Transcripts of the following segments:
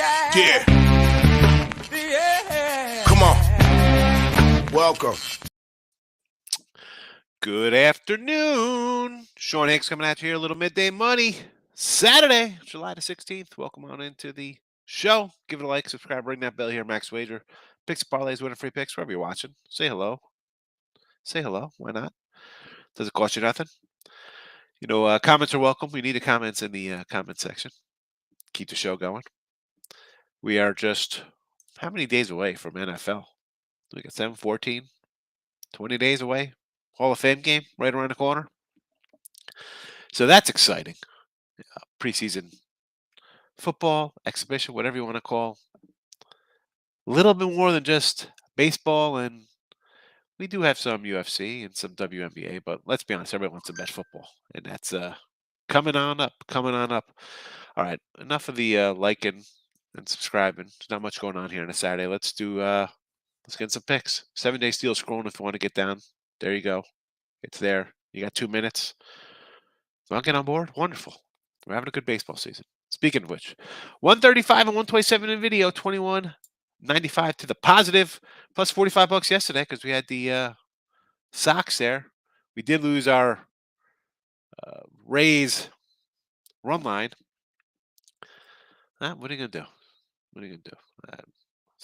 Yeah. Come on. Welcome. Good afternoon. Sean Higgs coming at you here, a little midday money. Saturday, July the 16th. Welcome on into the show. Give it a like, subscribe, ring that bell here. Max Wager. Picks, parlays, winning free picks, wherever you're watching. Say hello. Say hello. Why not? Does it cost you nothing? You know, comments are welcome. We need the comments in the comment section. Keep the show going. We are just how many days away from NFL? We got 7, 14, 20 days away. Hall of Fame game right around the corner. So that's exciting. Preseason football, exhibition, whatever you want to call. A little bit more than just baseball, and we do have some UFC and some WNBA, but let's be honest, everybody wants to bet football, and that's coming on up, coming on up. All right, enough of the liking and subscribing. There's not much going on here on a Saturday. Let's get some picks. 7-day steal scrolling if you want to get down. There you go. It's there. You got 2 minutes. Want to get on board? Wonderful. We're having a good baseball season. Speaking of which, 135 and 127 in video, 21.95 to the positive, plus $45 yesterday because we had the Sox there. We did lose our Rays run line. What are you gonna do? What are you gonna do?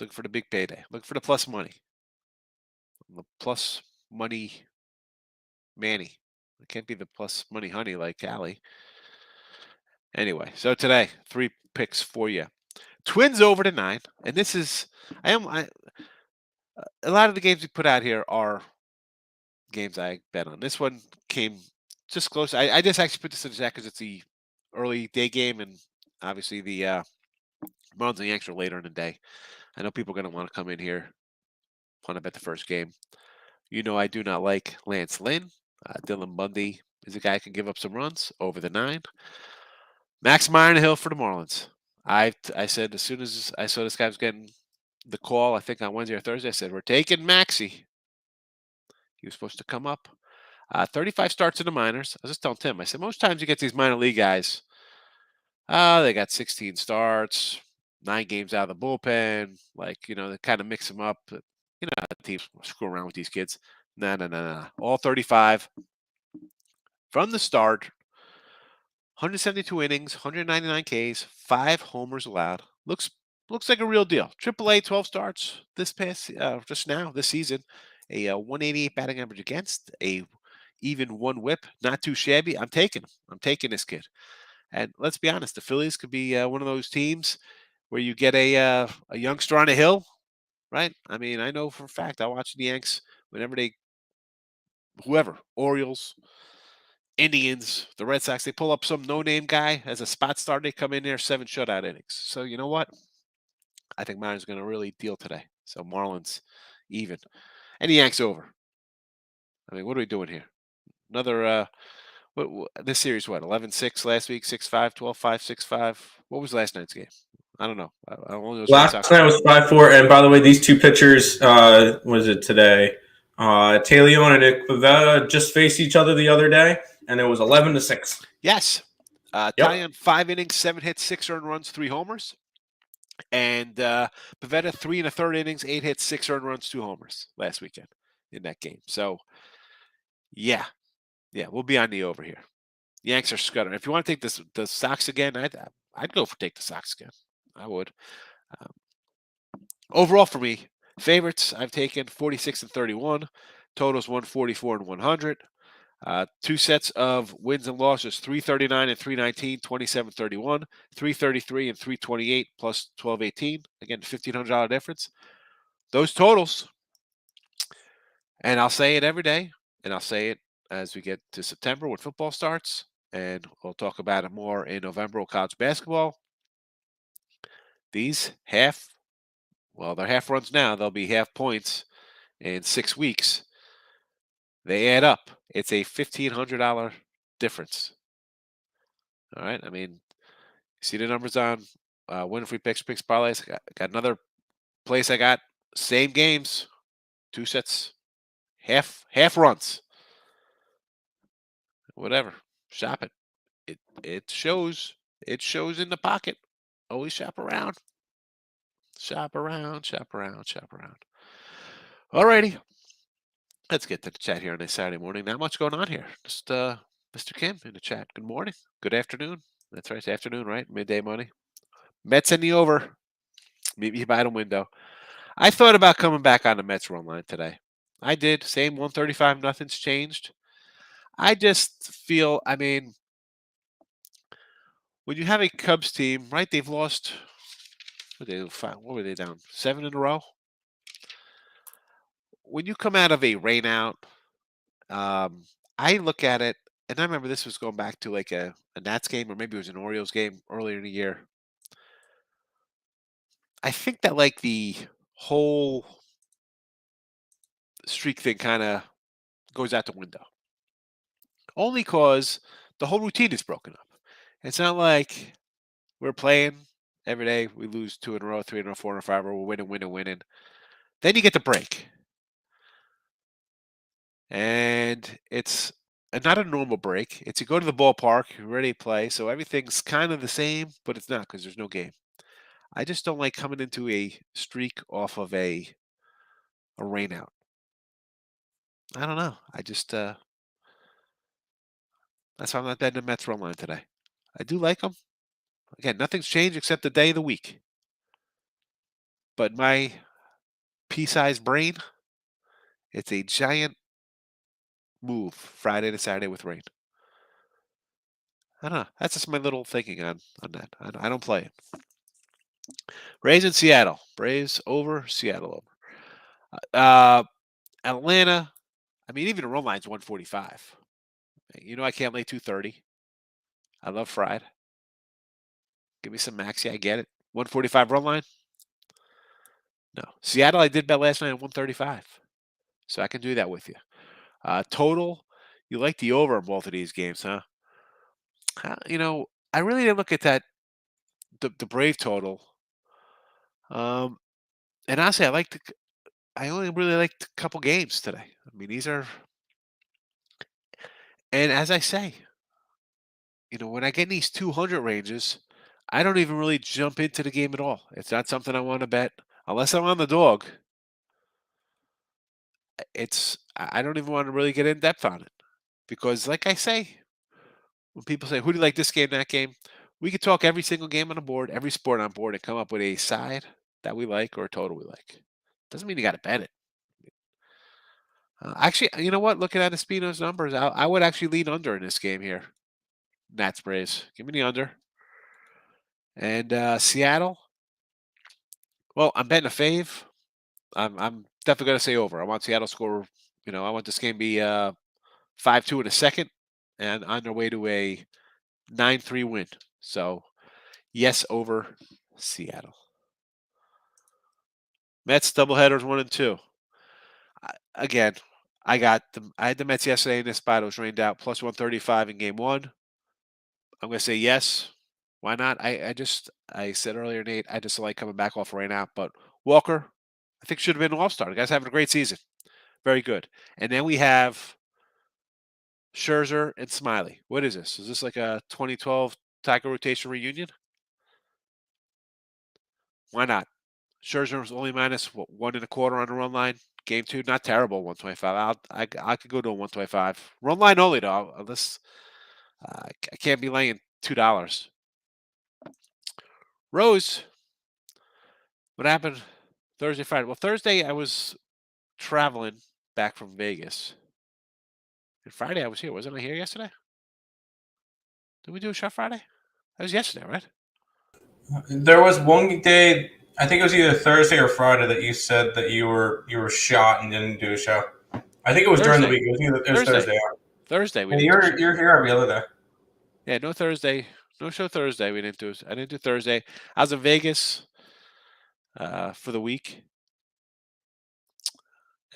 Looking for the big payday. Looking for the plus money. The plus money Manny. It can't be the plus money honey like Callie. Anyway, so today, 3 picks for you. Twins over to 9, and this is a lot of the games we put out here are games I bet on. This one came just close. I just actually put this in the chat because it's the early day game, and obviously the Marlins and Yanks are later in the day. I know people are going to want to come in here, want to bet the first game. You know I do not like Lance Lynn. Dylan Bundy is a guy who can give up some runs over the 9. Max Meyer in the hill for the Marlins. I said as soon as I saw this guy was getting the call, I think on Wednesday or Thursday, I said, we're taking Maxie. He was supposed to come up. 35 starts in the minors. I was just telling Tim, I said, most times you get these minor league guys, they got 16 starts, 9 games out of the bullpen. Like, they kind of mix them up. You know, teams screw around with these kids. No. All 35 from the start. 172 innings, 199 Ks, 5 homers allowed. Looks like a real deal. AAA 12 starts this season. A 188 batting average against, a even 1 whip, not too shabby. I'm taking him. I'm taking this kid. And let's be honest, the Phillies could be one of those teams where you get a youngster on a hill, right? I mean, I know for a fact I watch the Yanks whenever Orioles, Indians, the Red Sox, they pull up some no-name guy as a spot starter. They come in there 7 shutout innings. So you know what? I think Marlins going to really deal today. So Marlins even, and the Yanks over. I mean, what are we doing here? Another this series what 11-6 last week, 6-5, 12-5, 6-5. What was last night's game? I don't know. I only was last night was 5-4. And by the way, these 2 pitchers, was it today? Taylor and Nick Pivetta just faced each other the other day, and it was 11-6. Yes. Taillon 5 innings, 7 hits, 6 earned runs, 3 homers. And Pivetta 3 1/3 innings, 8 hits, 6 earned runs, 2 homers last weekend in that game. So, yeah, we'll be on the over here. Yanks are scuttering. If you want to take the Sox again, I'd go for take the Sox again. I would. Overall for me, favorites I've taken 46 and 31, totals 144 and 100. 2 sets of wins and losses, 339 and 319, 27-31, 333 and 328 plus 12-18. Again, $1,500 difference. Those totals, and I'll say it every day, and I'll say it as we get to September when football starts, and we'll talk about it more in November with college basketball. These they're half runs now. They'll be half points in 6 weeks. They add up. It's a $1,500 difference. All right. I mean, you see the numbers on win free picks parlays. Got another place I got same games, 2 sets, half runs. Whatever. Shop it. It shows. It shows in the pocket. Always shop around. Shop around, shop around, shop around. Alrighty. Let's get to the chat here on this Saturday morning. Not much going on here. Just Mr. Kim in the chat. Good morning. Good afternoon. That's right. It's afternoon, right? Midday money. Mets in the over. Meet me by the window. I thought about coming back on the Mets run line today. I did. Same 135. Nothing's changed. I just feel, I mean, when you have a Cubs team, right? They've lost. What were they down? 7 in a row. When you come out of a rain out, I look at it, and I remember this was going back to like a Nats game, or maybe it was an Orioles game earlier in the year. I think that like the whole streak thing kind of goes out the window. Only because the whole routine is broken up. It's not like we're playing every day. We lose 2 in a row, 3 in a row, 4 in a row, 5 in a row. We're winning. Then you get the break. And it's not a normal break. It's you go to the ballpark, you're ready to play. So everything's kind of the same, but it's not because there's no game. I just don't like coming into a streak off of a rain out. I don't know. I just that's why I'm not betting the Mets run line today. I do like them. Again, nothing's changed except the day of the week. But my pea-sized brain, it's a giant move Friday to Saturday with rain. I don't know. That's just my little thinking on that. I don't play it. Braves in Seattle. Braves over, Seattle over. Atlanta. I mean, even the run line's 145. You know I can't lay 230. I love fried. Give me some maxi. I get it. 145 run line? No. Seattle, I did bet last night at 135. So I can do that with you. Total, you like the over in both of these games, huh? I really didn't look at that, the Brave total. And honestly, I only really liked a couple games today. I mean, these are, and as I say, when I get in these 200 ranges, I don't even really jump into the game at all. It's not something I want to bet unless I'm on the dog. I don't even want to really get in depth on it because, like I say, when people say, "Who do you like this game, that game?" We could talk every single game on the board, every sport on board, and come up with a side that we like or a total we like. Doesn't mean you got to bet it. Actually, you know what? Looking at Espino's numbers, I would actually lean under in this game here. Nats Braves. Give me the under. And Seattle. Well, I'm betting a fave. I'm definitely going to say over. I want Seattle score. I want this game to be 5-2 in a second, and on their way to a 9-3 win. So, yes, over Seattle. Mets doubleheaders 1 and 2. Again, I had the Mets yesterday in this spot. It was rained out plus 135 in game 1. I'm going to say yes. Why not? I said earlier, Nate, I just like coming back off rain out. But Walker, I think should have been an all-star. The guy's having a great season. Very good. And then we have Scherzer and Smiley. What is this? Is this like a 2012 Tiger rotation reunion? Why not? Scherzer was only minus 1.25 on the run line. Game 2, not terrible. 125. I could go to a 125. Run line only though. Unless I can't be laying $2. Rose. What happened Thursday, Friday? Well, Thursday I was traveling back from Vegas. And Friday I was here. Wasn't I here yesterday? Did we do a show Friday? That was yesterday, right? There was one day, I think it was either Thursday or Friday, that you said that you were shot and didn't do a show. I think it was during the week. It was Thursday. Thursday. Yeah, you're here every other day. Yeah, no Thursday. No show Thursday. I didn't do Thursday. I was in Vegas for the week.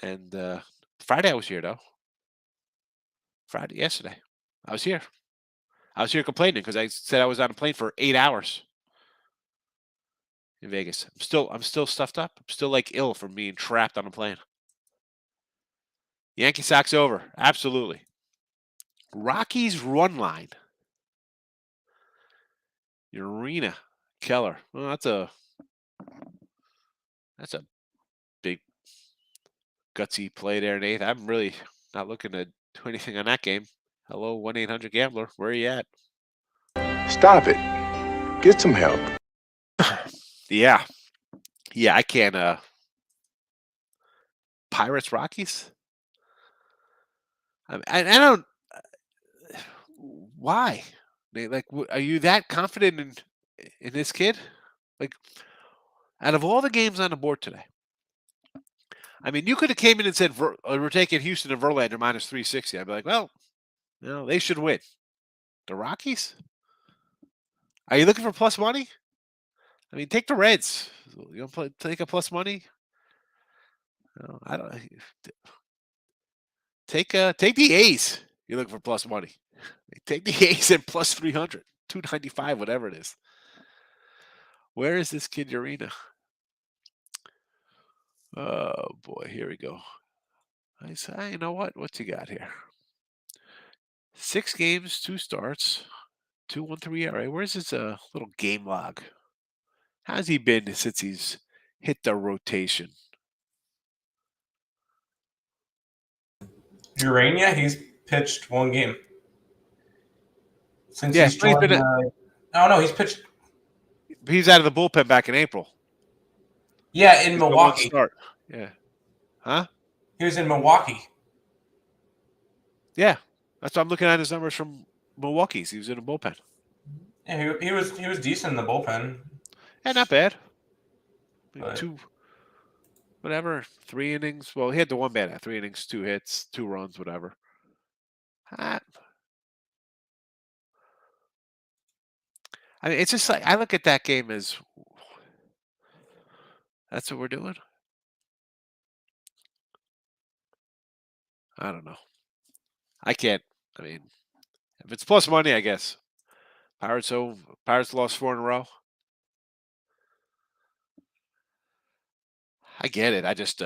And Friday I was here, though. Friday, yesterday. I was here. I was here complaining because I said I was on a plane for 8 hours in Vegas. I'm still stuffed up. I'm still like ill from being trapped on a plane. Yankee Sox over. Absolutely. Rockies run line. Urena Keller. Well, That's a big gutsy play there, Nate. I'm really not looking to do anything on that game. Hello, 1-800-GAMBLER. Where are you at? Stop it. Get some help. Yeah. Yeah, I can't. Pirates, Rockies? I don't. Why? Like, are you that confident in this kid? Like, out of all the games on the board today, I mean, you could have came in and said we're taking Houston and Verlander minus 360. I'd be like, well, they should win. The Rockies? Are you looking for plus money? I mean, take the Reds. You want to take a plus money? No, I don't. Take the A's. You're looking for plus money. Take the A's at plus 300, 295, whatever it is. Where is this kid Urena? Oh boy, here we go. I say, you know what? What's he got here? 6 games, 2 starts, 2.13 ERA. Where's his little game log? How's he been since he's hit the rotation? Urania, he's pitched 1 game since Yeah, he's joined. He's pitched. He's out of the bullpen back in April. Yeah, in Milwaukee. Start. Yeah. Huh? He was in Milwaukee. Yeah, that's what I'm looking at his numbers from Milwaukee's. He was in a bullpen. Yeah, he was decent in the bullpen. Yeah, not bad. But 3 innings. Well, he had the one bad 3 innings, 2 hits, 2 runs, whatever. I mean, it's just like I look at that game as that's what we're doing. I don't know. I can't. I mean, if it's plus money, I guess. Pirates lost 4 in a row. I get it. I just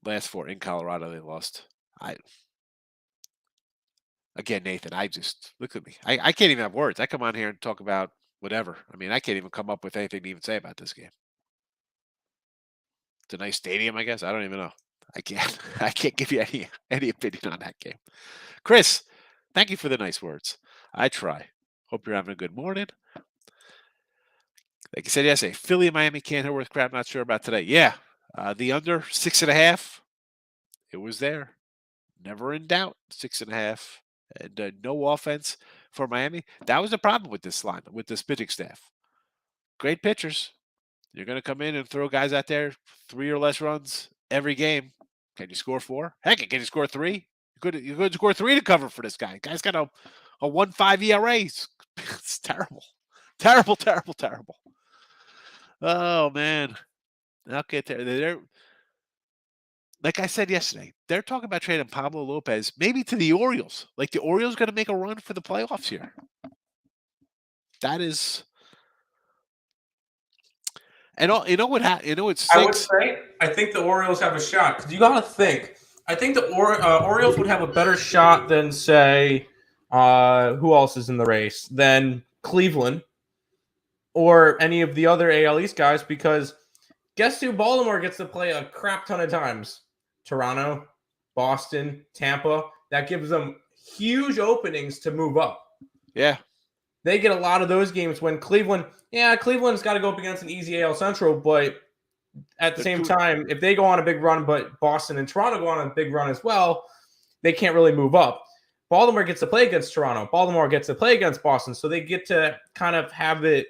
last 4 in Colorado they lost. Again, Nathan, I just look at me. I can't even have words. I come on here and talk about whatever. I mean, I can't even come up with anything to even say about this game. It's a nice stadium, I guess. I don't even know. I can't give you any opinion on that game. Chris, thank you for the nice words. I try. Hope you're having a good morning. Like I said yesterday, Philly and Miami can't hit worth crap. Not sure about today. Yeah, the under 6.5. It was there. Never in doubt. 6.5. And no offense for Miami. That was the problem with this line, with this pitching staff. Great pitchers. You're going to come in and throw guys out there 3 or less runs every game. Can you score 4? Heck, can you score 3? You could score 3 to cover for this guy. Guy's got a 1.5 ERA. It's terrible. Terrible, terrible, terrible. Oh, man. I'll get there. They're, like I said yesterday, they're talking about trading Pablo Lopez maybe to the Orioles. Like the Orioles going to make a run for the playoffs here. That is... And you know what? It's. I would say I think the Orioles have a shot because you got to think. I think the Orioles would have a better shot than say who else is in the race than Cleveland or any of the other AL East guys because guess who Baltimore gets to play a crap ton of times? Toronto, Boston, Tampa. That gives them huge openings to move up. Yeah. They get a lot of those games when Cleveland's got to go up against an easy AL Central, but at the same time, if they go on a big run, but Boston and Toronto go on a big run as well, they can't really move up. Baltimore gets to play against Toronto. Baltimore gets to play against Boston, so they get to kind of have it,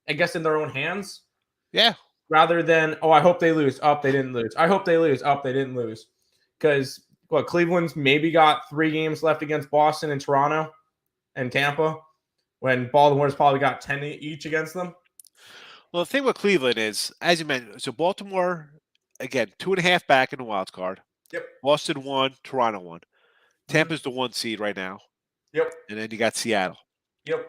I guess, in their own hands. Yeah. Rather than, I hope they lose. They didn't lose. I hope they lose. They didn't lose. Because, Cleveland's maybe got 3 games left against Boston and Toronto and Tampa. When Baltimore's probably got 10 each against them? Well, the thing with Cleveland is, as you mentioned, so Baltimore, again, 2.5 back in the wild card. Yep. Boston 1, Toronto 1. Tampa's the 1 seed right now. Yep. And then you got Seattle. Yep.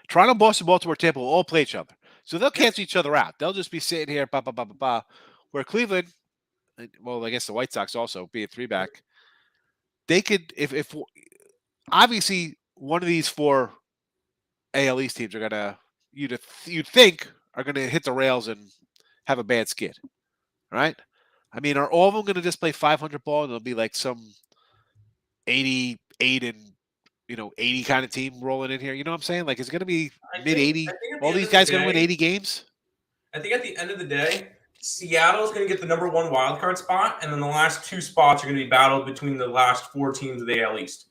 Toronto, Boston, Baltimore, Tampa will all play each other. So they'll cancel each other out. They'll just be sitting here, where Cleveland, well, I guess the White Sox also, be a 3-back, they could, if obviously one of these 4 AL East teams are gonna you'd think are going to hit the rails and have a bad skid, right? I mean, are all of them going to just play 500 ball and there'll be like some 88 and 80 kind of team rolling in here? You know what I'm saying? Like, it's going to be mid 80. All these guys going to win 80 games? I think at the end of the day, Seattle's going to get the number 1 wild card spot, and then the last 2 spots are going to be battled between the last 4 teams of the AL East.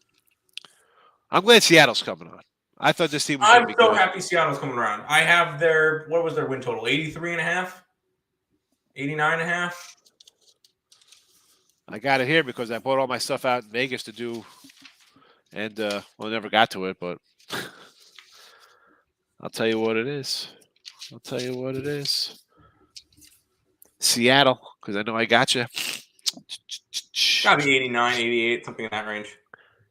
I'm glad Seattle's coming on. I thought this team was going to be good. I'm so happy Seattle's coming around. I have what was their win total? 83.5? 89.5? I got it here because I bought all my stuff out in Vegas to do, and well, never got to it, but I'll tell you what it is. Seattle, because I know I got you. Got to be 89, 88, something in that range.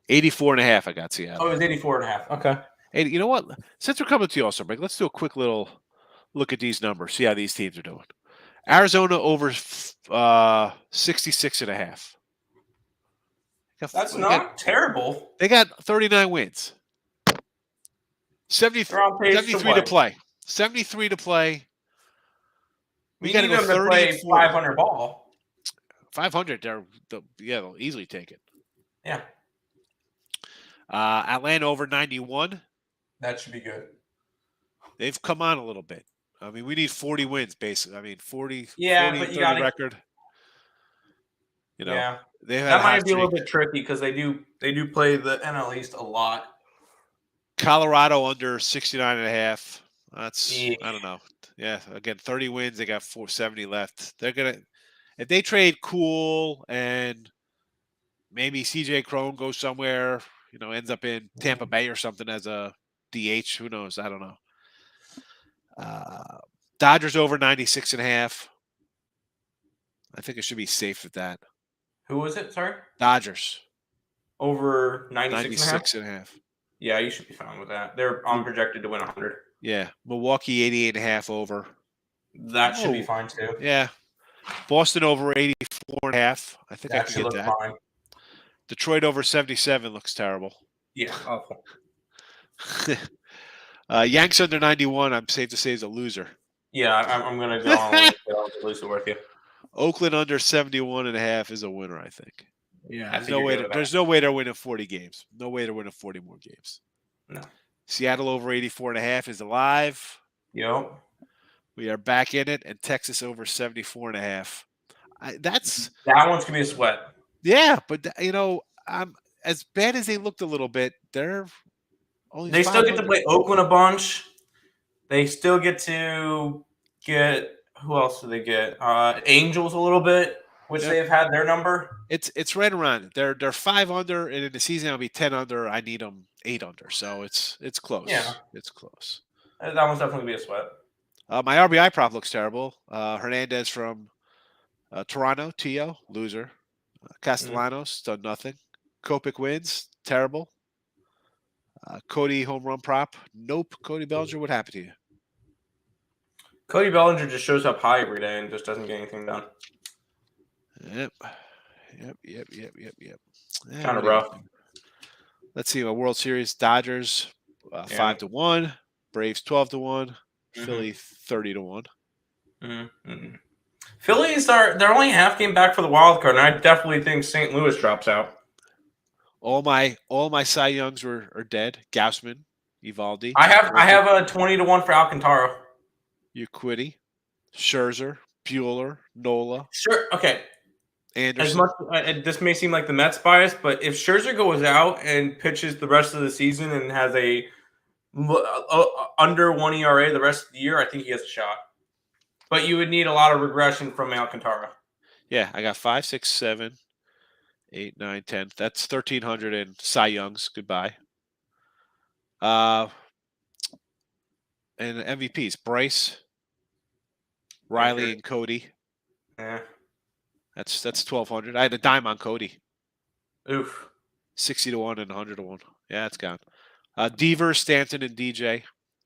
84.5, I got Seattle. Oh, it was 84.5. Okay. Hey, you know what? Since we're coming to the All-Star break, let's do a quick little look at these numbers, see how these teams are doing. Arizona over 66.5. That's not terrible. They got 39 wins. 73 to play. 73 to play. We got to go 30 play 500 ball. 500, they'll easily take it. Yeah. Atlanta over 91. That should be good. They've come on a little bit. I mean, we need 40 wins, basically. I mean, 40, yeah, 40 but and you 30 gotta, record. Yeah. That might be a little bit tricky because they do play the NL East a lot. Colorado under 69.5. That's I don't know. Yeah, again, 30 wins. They got 470 left. They're gonna if they trade Cool and maybe CJ Crone goes somewhere, ends up in Tampa Bay or something as a DH. Who knows? I don't know. Dodgers over 96.5. I think it should be safe at that. Who was it? Sorry? Dodgers. Over 96.5. Yeah, you should be fine with that. They're on projected to win 100. Yeah. Milwaukee 88.5 over. That should be fine too. Yeah. Boston over 84.5. I think that I can get that. Fine. Detroit over 77 looks terrible. Yeah, awful. Yanks under 91, I'm safe to say, is a loser. Yeah, I'm going to go on with the loser with you. Oakland under 71.5 is a winner, I think. Yeah, there's no way they're winning 40 games. No way they're winning 40 more games. No. Seattle over 84.5 is alive. Yep. We are back in it, and Texas over 74.5. That one's gonna be a sweat. Yeah, but as bad as they looked a little bit, they still get to play Oakland a bunch. They still get to get who else do they get? Angels a little bit, which they've had their number. It's right around. They're 5 under, and in the season I'll be 10 under. I need them 8 under, so it's close. Yeah, it's close. That one's definitely be a sweat. My RBI prop looks terrible. Hernandez from Toronto, T.O., loser. Castellanos, done nothing. Kopech wins, terrible. Cody home run prop, nope. Cody Bellinger, what happened to you? Cody Bellinger just shows up high every day and just doesn't get anything done. Yep. Kind of rough. Let's see. World Series, Dodgers 5-1, Braves 12-1, Philly 30-1. Mm-hmm. Phillies they're only a half game back for the wild card, and I definitely think St. Louis drops out. All my Cy Youngs are dead. Gausman, Evaldi. I have a 20-1 for Alcantara. Urquidy, Scherzer, Bueller, Nola. Sure. Okay. Anderson. As much this may seem like the Mets bias, but if Scherzer goes out and pitches the rest of the season and has a under 1 ERA the rest of the year, I think he has a shot. But you would need a lot of regression from Alcantara. Yeah, I got 5, 6, 7, 8, 9, 10. That's 1,300 in Cy Youngs. Goodbye. And MVPs: Bryce, Riley, and Cody. Yeah, that's 1,200. I had a dime on Cody. Oof. 60-1 and 100-1. Yeah, it's gone. Devers, Stanton, and DJ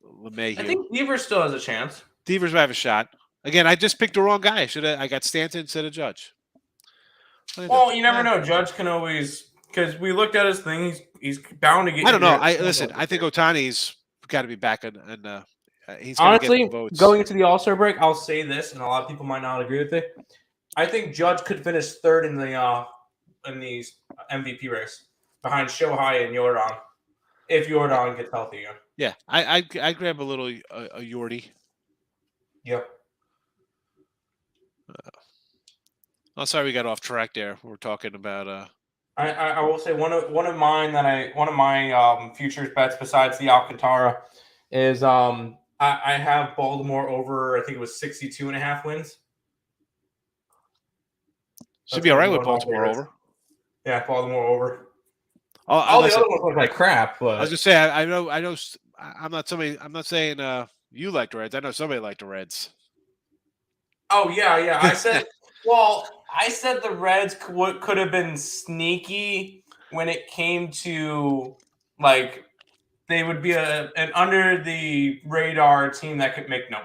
LeMahieu. I think Devers still has a chance. Devers might have a shot. Again, I just picked the wrong guy. I got Stanton instead of Judge. Well, you never know. Judge can always, because we looked at his thing. He's bound to get. I don't know. I think Ohtani's got to be back in He's going to get Honestly, the votes. going into the All-Star break, I'll say this, and a lot of people might not agree with it. I think Judge could finish third in the MVP race behind Shohei and Jordan if Jordan gets healthy again. Yeah, I grab a little a Yordi. Yep. Oh, sorry, we got off track there. We're talking about. I will say one of my futures bets besides the Alcantara is I have Baltimore over. I think it was 62.5 wins. Should be all right with Baltimore over. Yeah, Baltimore over. Oh, all the other ones look like crap. But I was just saying, I know. I'm not saying you like the Reds. I know somebody liked the Reds. Oh yeah. I said. Well, I said the Reds could have been sneaky when it came to like they would be an under the radar team that could make no.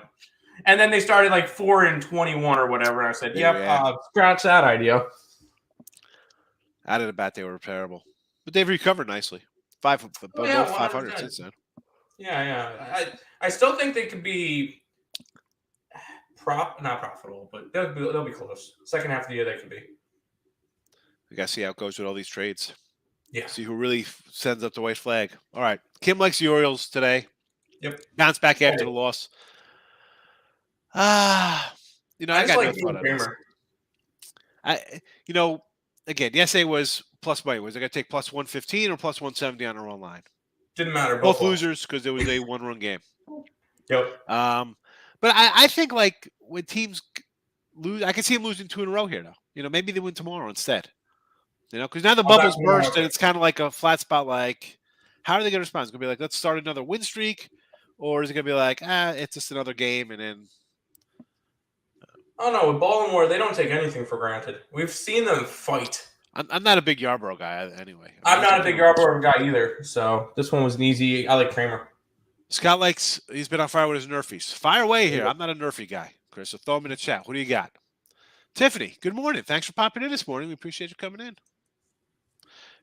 And then they started like 4-21 or whatever. And I said, "Yep, scratch that idea." Out of the bat, they were terrible, but they've recovered nicely. Both 500 since then. Yeah. I still think they could be not profitable, but they'll be close. Second half of the year, they could be. We got to see how it goes with all these trades. Yeah. See who really sends up the white flag. All right. Kim likes the Orioles today. Yep. Bounce back after the loss. I got no thought on this. Again, yesterday was plus money. Was I going to take plus 115 or plus 170 on our own line? Didn't matter. Both losers because it was a one-run game. Yep. But I think like when teams lose, I can see them losing 2 in a row here though. Maybe they win tomorrow instead. Because now the bubbles burst and it's kind of like a flat spot. Like, how are they going to respond? It's going to be like, let's start another win streak, or is it going to be like, it's just another game and then? Oh no, with Baltimore, they don't take anything for granted. We've seen them fight. I'm not a big Yarbrough guy anyway. I'm not a big Yarbrough guy either. So this one was an easy. I like Kramer. Scott he's been on fire with his Nerfies. Fire away here. I'm not a Nerfie guy, Chris. So throw him in the chat. What do you got? Tiffany, good morning. Thanks for popping in this morning. We appreciate you coming in.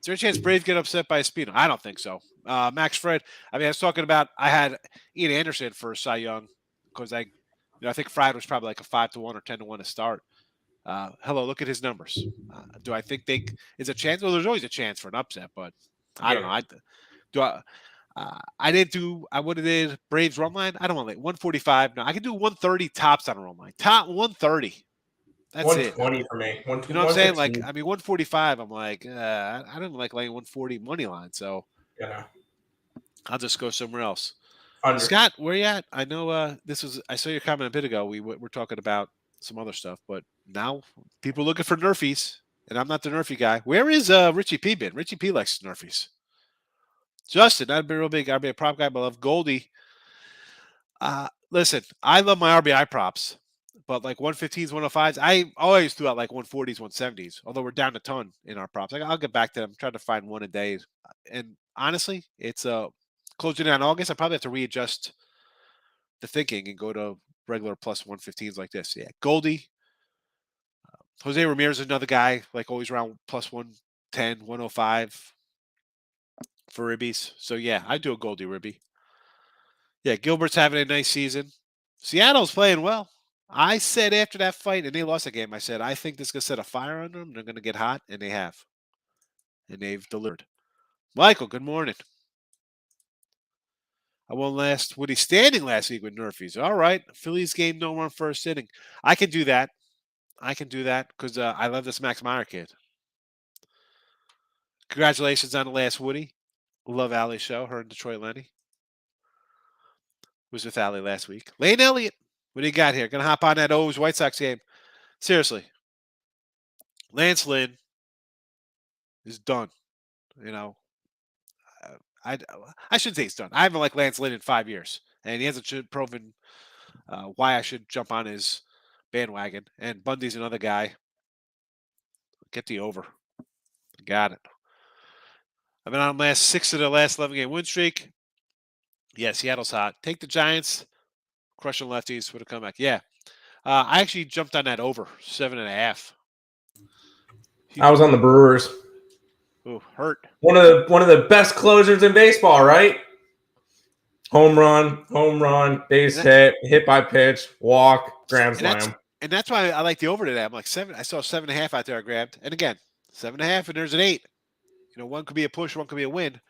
Is there a chance Braves get upset by a speedo? I don't think so. Max Fred. I was talking about I had Ian Anderson for Cy Young because I think Fried was probably like a 5-1 or 10-1 to start. Hello, look at his numbers. Do I think is a chance? Well, there's always a chance for an upset, but I don't know. I would have did Braves run line. I don't want to 145. No, I can do 130 tops on a run line. Top 130. That's 120 for me. You know what I'm saying? 145. I'm like, I don't like laying 140 money line. So I'll just go somewhere else. Scott, where you at? I know I saw your comment a bit ago. We're talking about some other stuff, but now people are looking for Nerfies, and I'm not the Nerfie guy. Where is Richie P been? Richie P likes Nerfies. Justin, I'd be real big. I'd be a prop guy, but I love Goldie. Listen, I love my RBI props, but like 115s, 105s, I always threw out like 140s, 170s, although we're down a ton in our props. I'll get back to them. I'm trying to find one a day. And honestly, it's closing in on August. I probably have to readjust the thinking and go to regular plus 115s like this. Yeah, Goldie. Jose Ramirez is another guy, like always around plus 110, 105 for ribbies. So, yeah, I do a Goldie ribby. Yeah, Gilbert's having a nice season. Seattle's playing well. I said after that fight, and they lost the game, I said, I think this is going to set a fire under them. They're going to get hot, and they have. And they've delivered. Michael, good morning. I won Woody standing last week with Nerfies. All right. Phillies game, no run first inning. I can do that. Because I love this Max Meyer kid. Congratulations on the last Woody. Love Allie's show. Her and Detroit Lenny. Was with Allie last week. Lane Elliott. What do you got here? Going to hop on that O's White Sox game. Seriously. Lance Lynn is done. I shouldn't say he's done. I haven't liked Lance Lynn in 5 years. And he hasn't proven why I should jump on his bandwagon. And Bundy's another guy. Get the over. Got it. I've been on 6 of the last 11 game win streak. Yeah, Seattle's hot. Take the Giants. Crushing lefties with a comeback. Yeah. I actually jumped on that over 7.5. I was on the Brewers. Ooh, hurt. One of the best closers in baseball, right? Home run, base hit by pitch, walk, grand And slam. that's why I like the over today. I'm like 7. I saw 7.5 out there. I grabbed, and again 7.5, and there's an 8. One could be a push, one could be a win.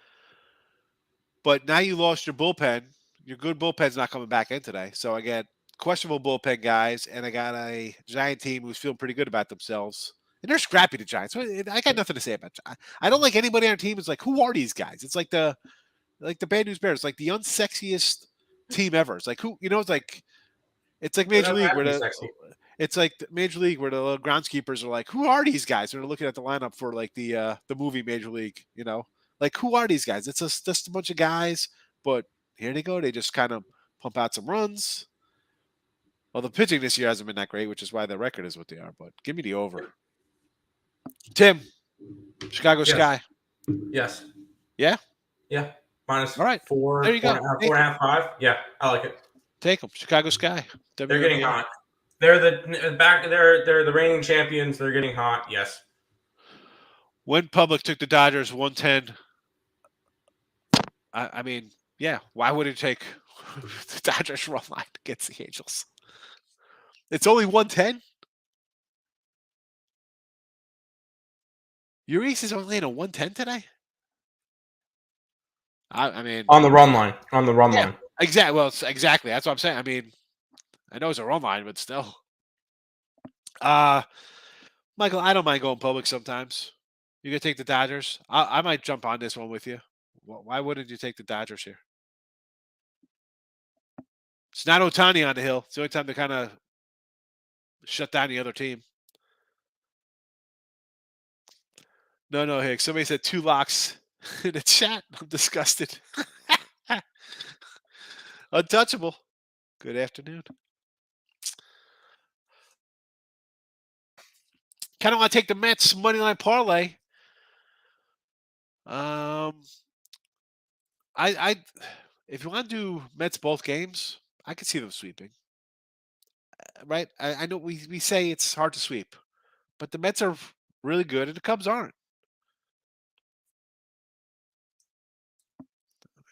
But now you lost your bullpen. Your good bullpen's not coming back in today. So I got questionable bullpen guys, and I got a Giant team who's feeling pretty good about themselves. And they're scrappy, the Giants. I got nothing to say about it. I don't like anybody on our team. It's like, who are these guys? It's like the Bad News Bears, like the unsexiest team ever. It's like it's like Major League where it's like Major League where the little groundskeepers are like, who are these guys? And they're looking at the lineup for like the movie Major League, like who are these guys? It's just a bunch of guys, but here they go. They just kind of pump out some runs. Well, the pitching this year hasn't been that great, which is why the record is what they are. But give me the over. Tim, Chicago Sky. Yes. Yeah? Yeah. Minus all right. 4, there you go. 4.5, 5. Yeah, I like it. Take them. Chicago Sky. They're getting hot. They're the reigning champions. They're getting hot. Yes. When Public took the Dodgers 110, I mean, yeah, why would it take the Dodgers run line against the Angels? It's only 110? Urias is only in a 110 today? I mean, on the run line. Line. Exactly. Well, exactly. That's what I'm saying. I mean, I know it's a run line, but still. Michael, I don't mind going Public sometimes. You gonna take the Dodgers? I might jump on this one with you. Why wouldn't you take the Dodgers here? It's not Ohtani on the hill. It's the only time to kind of shut down the other team. No, Higgs. Somebody said 2 locks in the chat. I'm disgusted. Untouchable. Good afternoon. Kind of want to take the Mets money line parlay. I if you want to do Mets both games, I could see them sweeping. Right? I know we say it's hard to sweep, but the Mets are really good and the Cubs aren't.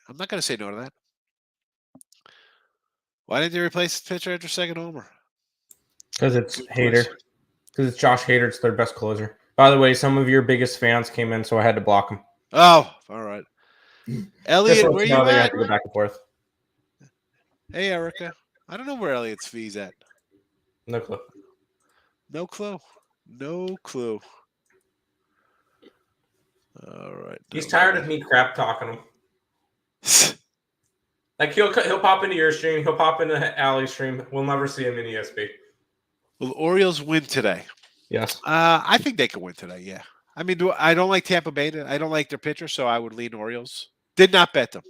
I'm not going to say no to that. Why didn't they replace the pitcher after second homer? Because it's Hader. Because it's Josh Hader. It's their best closer. By the way, some of your biggest fans came in, so I had to block them. Oh, all right. Elliot, where you at? They have to go back and forth. Hey, Erica. I don't know where Elliot's fee's at. No clue. No clue. No clue. All right. He's tired of me crap talking him. Like he'll pop into your stream, he'll pop into Allie's stream. We'll never see him in ESP. Will the Orioles win today? Yes. I think they can win today. Yeah. I mean, I don't like Tampa Bay. I don't like their pitcher, so I would lean Orioles. Did not bet them.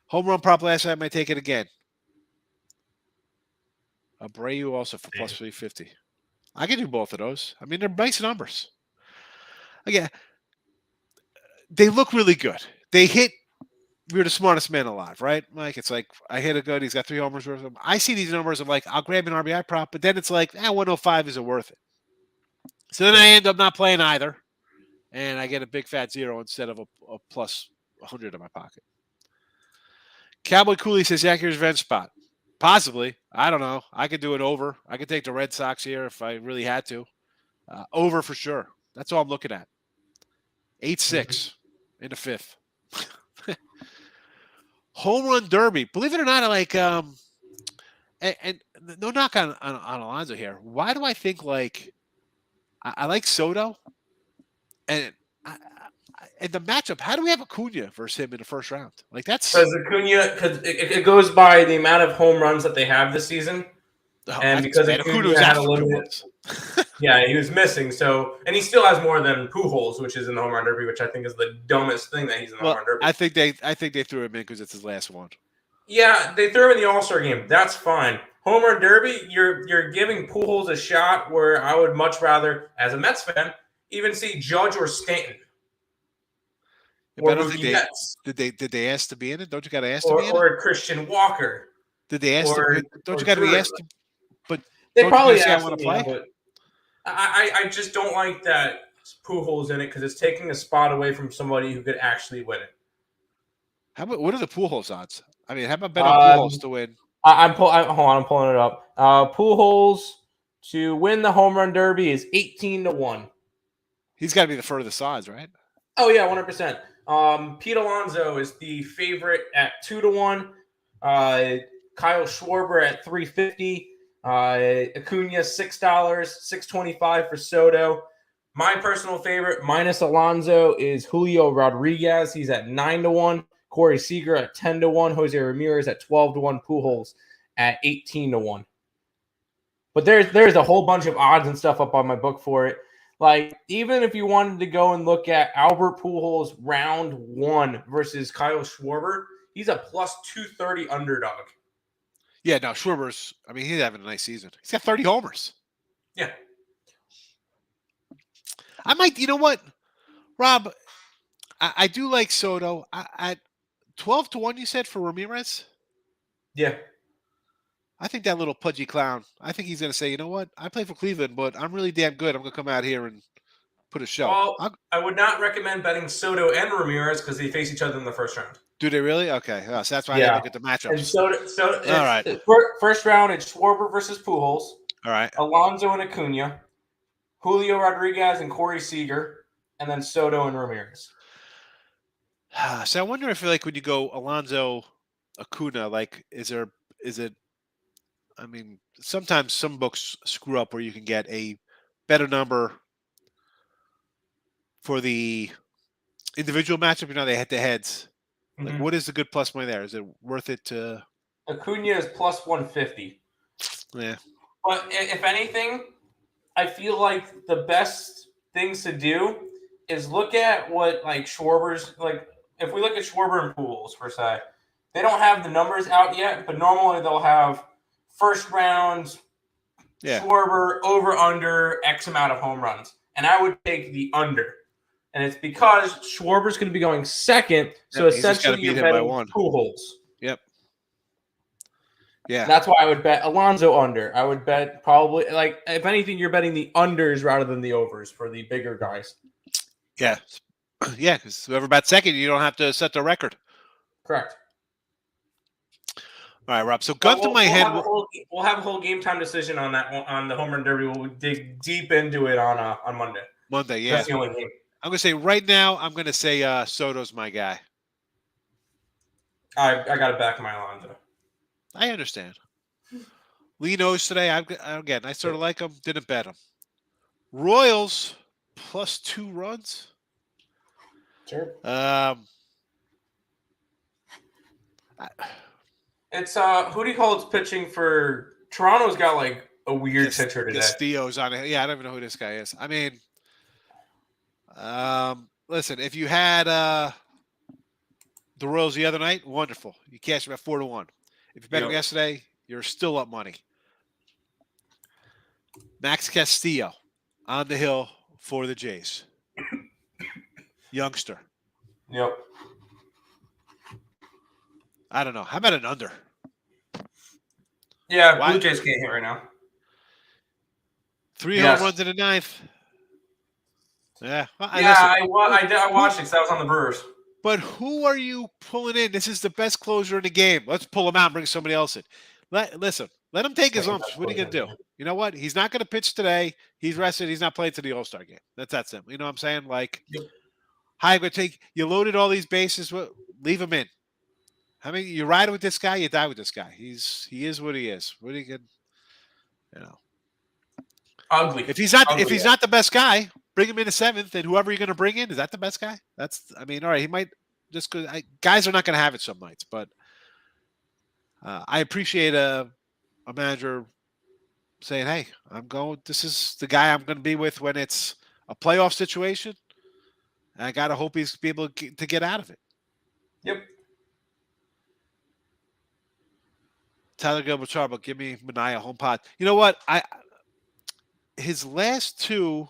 Home run prop last night. I might take it again. Abreu also for plus 350. I can do both of those. I mean, they're nice numbers. Again, they look really good. They hit. You're the smartest man alive, right, Mike? It's like I hit a good. He's got 3 homers worth of them. I see these numbers. I'm like, I'll grab an RBI prop, but then it's like, 105 isn't worth it. So then I end up not playing either, and I get a big fat 0 instead of a plus 100 in my pocket. Cowboy Cooley says Yankees revenge spot. Possibly. I don't know. I could do it over. I could take the Red Sox here if I really had to. Over for sure. That's all I'm looking at. 8-6 in the 5th. Home run derby. Believe it or not, and no knock on Alonso here. Why do I think I like Soto, and the matchup? How do we have Acuna versus him in the first round? Like that's because it goes by the amount of home runs that they have this season, and because Acuna had a limit. Yeah, he was missing. So, and he still has more than Pujols, which is in the home run derby, which I think is the dumbest thing that he's in the home run derby. I think they threw him in because it's his last one. Yeah, they threw him in the All-Star game. That's fine. Home run derby, you're giving Pujols a shot where I would much rather, as a Mets fan, even see Judge or Stanton. Or did they ask to be in it? Don't you got to ask to be in it? Or Christian Walker. Did they ask? Don't you got to be asked? But they probably asked to play. But I just don't like that Pujols in it because it's taking a spot away from somebody who could actually win it. What are the Pujols odds? I mean, how about bet on Pujols to win? Hold on, I'm pulling it up. Pujols to win the home run derby is 18-1. He's got to be the furthest odds, right? Oh yeah, 100%. Pete Alonso is the favorite at 2-1. Kyle Schwarber at 350. Acuna $6, $6.25 for Soto. My personal favorite, minus Alonso, is Julio Rodriguez. He's at 9-1. Corey Seager at 10-1. Jose Ramirez at 12-1. Pujols at 18-1. But there's a whole bunch of odds and stuff up on my book for it. Like, even if you wanted to go and look at Albert Pujols round 1 versus Kyle Schwarber, he's a plus 230 underdog. Yeah, no, Schwarber's, I mean, he's having a nice season. He's got 30 homers. Yeah. I might, you know what, Rob, I do like Soto. At 12-1, you said, for Ramirez? Yeah. I think that little pudgy clown, I think he's going to say, you know what, I play for Cleveland, but I'm really damn good. I'm going to come out here and put a show. Well, I would not recommend betting Soto and Ramirez because they face each other in the first round. Do they really? Okay. Oh, so that's why I didn't look at the matchups. And Soto all right. First round, it's Schwarber versus Pujols. All right. Alonso and Acuna. Julio Rodriguez and Corey Seager. And then Soto and Ramirez. So I wonder if, like, when you go Alonso, Acuna, like, is it, I mean, sometimes some books screw up where you can get a better number for the individual matchup. You know, they head-to-heads. Like, what is the good plus money there? Is it worth it to? Acuna is plus 150. Yeah. But if anything, I feel like the best things to do is look at what, like, Schwarber's, like, if we look at Schwarber and Pujols, per se, they don't have the numbers out yet, but normally they'll have first round, Schwarber over under X amount of home runs. And I would take the under. And it's because Schwarber's going to be going second, so essentially you're betting Pujols. Yep. Yeah. That's why I would bet Alonso under. I would bet probably, like, if anything, you're betting the unders rather than the overs for the bigger guys. Yeah. Yeah, because whoever bats second, you don't have to set the record. Correct. All right, Rob. So gun to my head. We'll have a whole game time decision on that on the home run derby. We'll dig deep into it on Monday. Monday, yeah. That's the only game. I'm going to say right now, I'm going to say Soto's my guy. I got to back my Alonso. I understand. Lee knows today. I sort of like him. Didn't bet him. Royals plus 2 runs. Sure. It's who do you call it's pitching for? Toronto's got like a weird pitcher today. Castillo's on it. Yeah, I don't even know who this guy is. I mean, listen, if you had the Royals the other night, wonderful. You cashed them at 4-1. If you bet them yesterday, you're still up money. Max Castillo on the hill for the Jays. Youngster. Yep. I don't know. How about an under? Yeah, Blue Jays can't hit right now. 3 home runs in the 9th. Yeah. Well, I watched it because I was on the Brewers. But who are you pulling in? This is the best closer in the game. Let's pull him out and bring somebody else in. Let him take his lumps. What are you going to do? You know what? He's not going to pitch today. He's rested. He's not playing to the All-Star game. That's him. You know what I'm saying? Like, how you going to take – you loaded all these bases. Leave him in. I mean, you ride with this guy, you die with this guy. He is what he is. What are you going to – you know. Ugly. If he's not the best guy, bring him in the 7th, and whoever you're going to bring in, is that the best guy? All right, he might just go. Guys are not going to have it some nights, but I appreciate a manager saying, "Hey, this is the guy I'm going to be with when it's a playoff situation." And I got to hope he's be able to get out of it. Yep. Tyler Gilbert, give me Mania home pod. You know what? His last two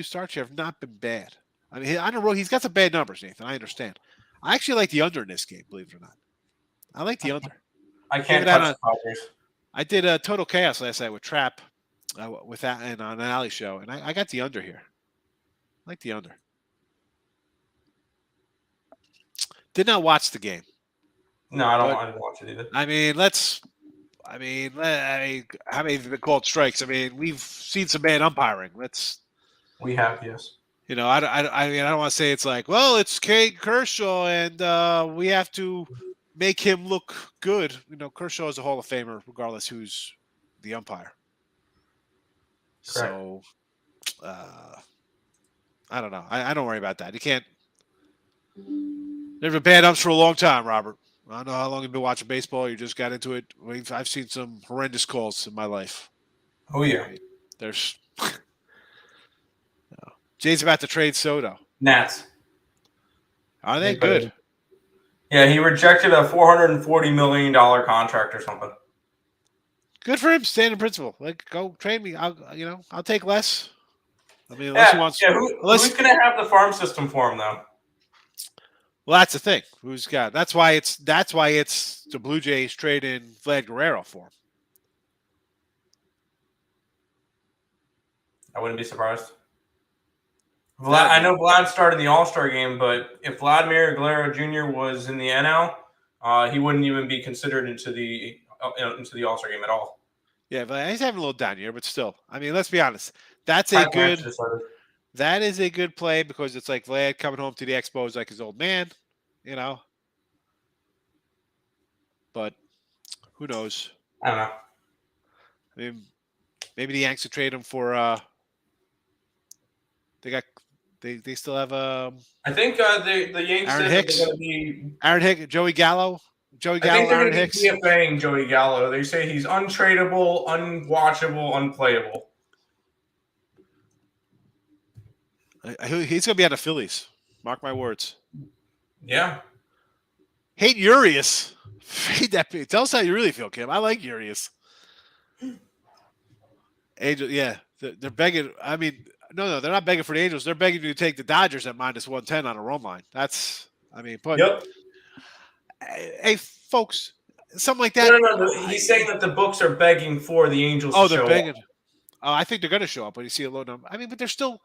starts here have not been bad. I mean, on the road, he's got some bad numbers, Nathan. I understand. I actually like the under in this game, believe it or not. I like the under. I can't touch the Padres. I did a Total Chaos last night with Trap, with that, and on an Alley show, and I got the under here. I like the under. Did not watch the game. No, I But didn't watch it either. I mean, how many have been called strikes? I mean, we've seen some bad umpiring. We have, yes. I don't want to say it's like, well, it's Craig Kershaw, and we have to make him look good. Kershaw is a Hall of Famer, regardless who's the umpire. Correct. So, I don't know. I don't worry about that. You can't. There's been bad umps for a long time, Robert. I don't know how long you've been watching baseball. You just got into it. I've seen some horrendous calls in my life. Oh, yeah. There's Jay's about to trade Soto. Nats. Are they good? Yeah, he rejected a $440 million contract or something. Good for him. Standing principle. Like, go trade me. I'll take less. I mean, unless he wants. Who's going to have the farm system for him though? Well, that's the thing. Who's got? That's why it's the Blue Jays trading Vlad Guerrero for him. I wouldn't be surprised. I know Vlad started the All-Star game, but if Vladimir Guerrero Jr. was in the NL, he wouldn't even be considered into the All-Star game at all. Yeah, but he's having a little down year, but still. I mean, let's be honest. That is a good play because it's like Vlad coming home to the Expos like his old man, But who knows? I don't know. I mean, maybe the Yanks will trade him for. They still have I think the Yanks Aaron said Hicks. they're going to be Aaron Hicks, Joey Gallo. I think they're going to be DFAing Joey Gallo. They say he's untradeable, unwatchable, unplayable. He's going to be on the Phillies. Mark my words. Yeah. Hate Urias. Hate that. Tell us how you really feel, Kim. I like Urias. Angels, yeah. They're begging. I mean, no, they're not begging for the Angels. They're begging you to take the Dodgers at -110 on a run line. Yep. Hey, folks, something like that. No. He's saying that the books are begging for the Angels to show up. Oh, they're begging. Oh, I think they're going to show up when you see a low number. I mean, but they're still